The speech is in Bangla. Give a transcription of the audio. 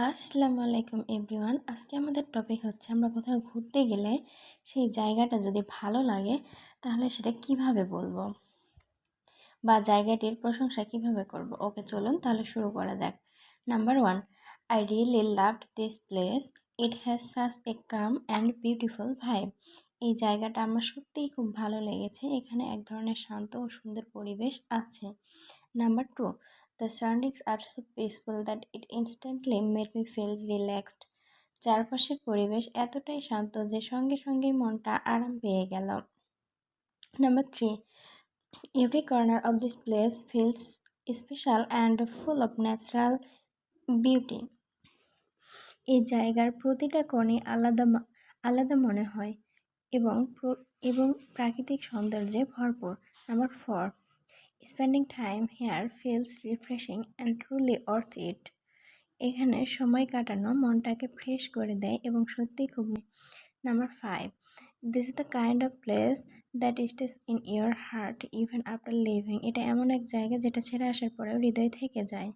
আসসালামু আলাইকুম এভরিওয়ান। আজকে আমাদের টপিক হচ্ছে আমরা কোথাও ঘুরতে গেলে সেই জায়গাটা যদি ভালো লাগে তাহলে সেটা কিভাবে বলবো বা জায়গাটির প্রশংসা কিভাবে করব। ওকে, চলুন তাহলে শুরু করা যাক। Number 1, I really loved this place. It has such a calm and beautiful vibe. এই জায়গাটা আমার সত্যিই খুব ভালো লেগেছে। এখানে এক ধরনের শান্ত ও সুন্দর পরিবেশ আছে। Number 2, the surroundings are so peaceful that it instantly made me feel relaxed. চারপাশের পরিবেশ এতটাই শান্ত যে সঙ্গে সঙ্গেই মনটা আরাম পেয়ে গেল। Number 3, every corner of this place feels special and full of natural beauty. এই জায়গার প্রতিটা কোণে আলাদা মনে হয় এবং প্রাকৃতিক সৌন্দর্যে ভরপুর। Number 4, spending time here feels refreshing and truly worth it. এখানে সময় কাটানো মনটাকে ফ্রেশ করে দেয় এবং সত্যিই খুব। Number 5, this is the kind of place that stays in your heart even after leaving. এটা এমন এক জায়গা যেটা ছেড়ে আসার পরেও হৃদয় থেকে যায়।